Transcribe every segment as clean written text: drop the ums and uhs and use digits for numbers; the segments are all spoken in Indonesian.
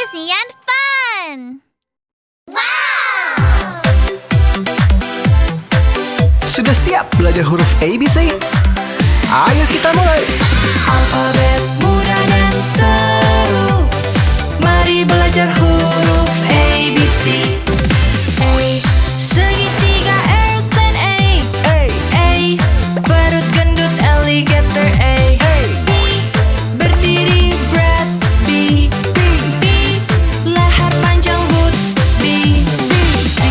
Easy&Fun. Sudah siap belajar huruf ABC? Ayo kita mulai. Alfabet mudah dan seru. Mari belajar huruf ABC. A, segitiga airplane A. A, perut gendut alligator A. B, berdiri berat B. B, leher panjang boots B. C,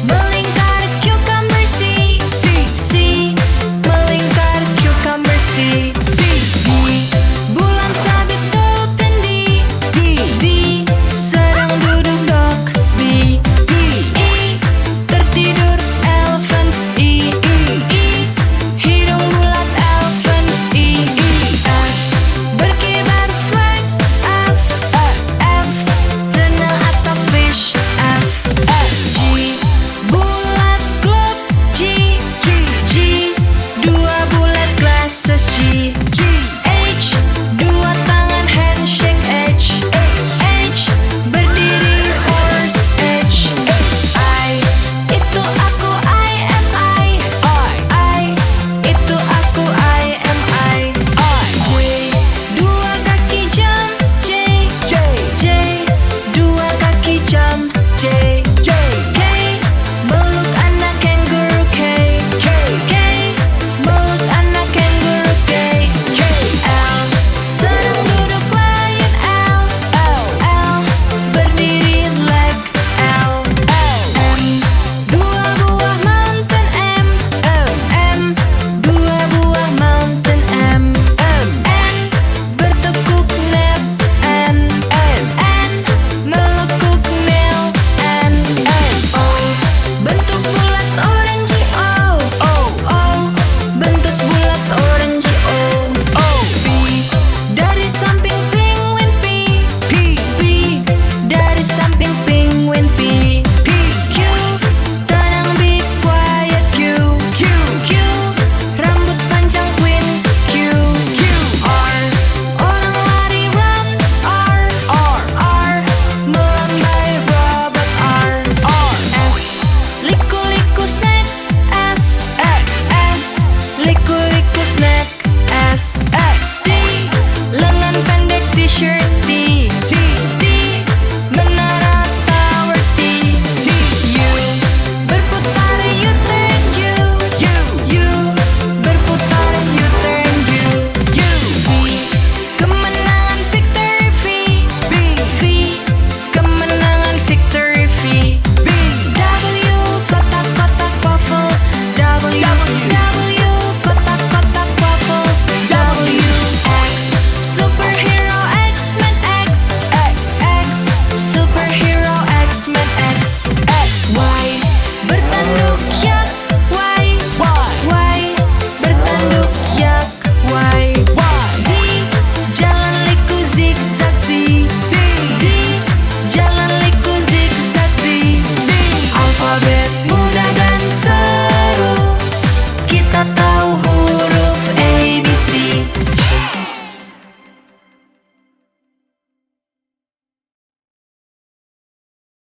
melingkar cucumber C. C, melingkar cucumber C. D, bulan sabit dolphin D. D, sedang duduk dog B. E, tertidur elephant E. Hidung bulat elephant E. F, berkibar flag F. Renang atas fish F. G, bulat globe G. Dua bulat glasses G. H, dua tangan handshake H. Berdiri horse H. I, itu aku I am I. Itu aku I am I. J, dua kaki jam J. Dua kaki jam J. K, meluk anak kangaroo K. Meluk anak kangaroo K. L, sedang duduk lion L. Berdiri leg L. M, dua buah mountain M. Dua buah mountain M. N, bertekuk neb N. Melekuk nail N. O, bentuk bulat orange O. Bentuk bulat orange O. P, dari samping penguin P. Dari samping penguin P. Q, tenang be quiet Q. Rambut panjang queen Q. R, orang lari run R, melambai robot R. S, liku-liku snack S. Liku-liku snack S. T, lengan pendek t-shirt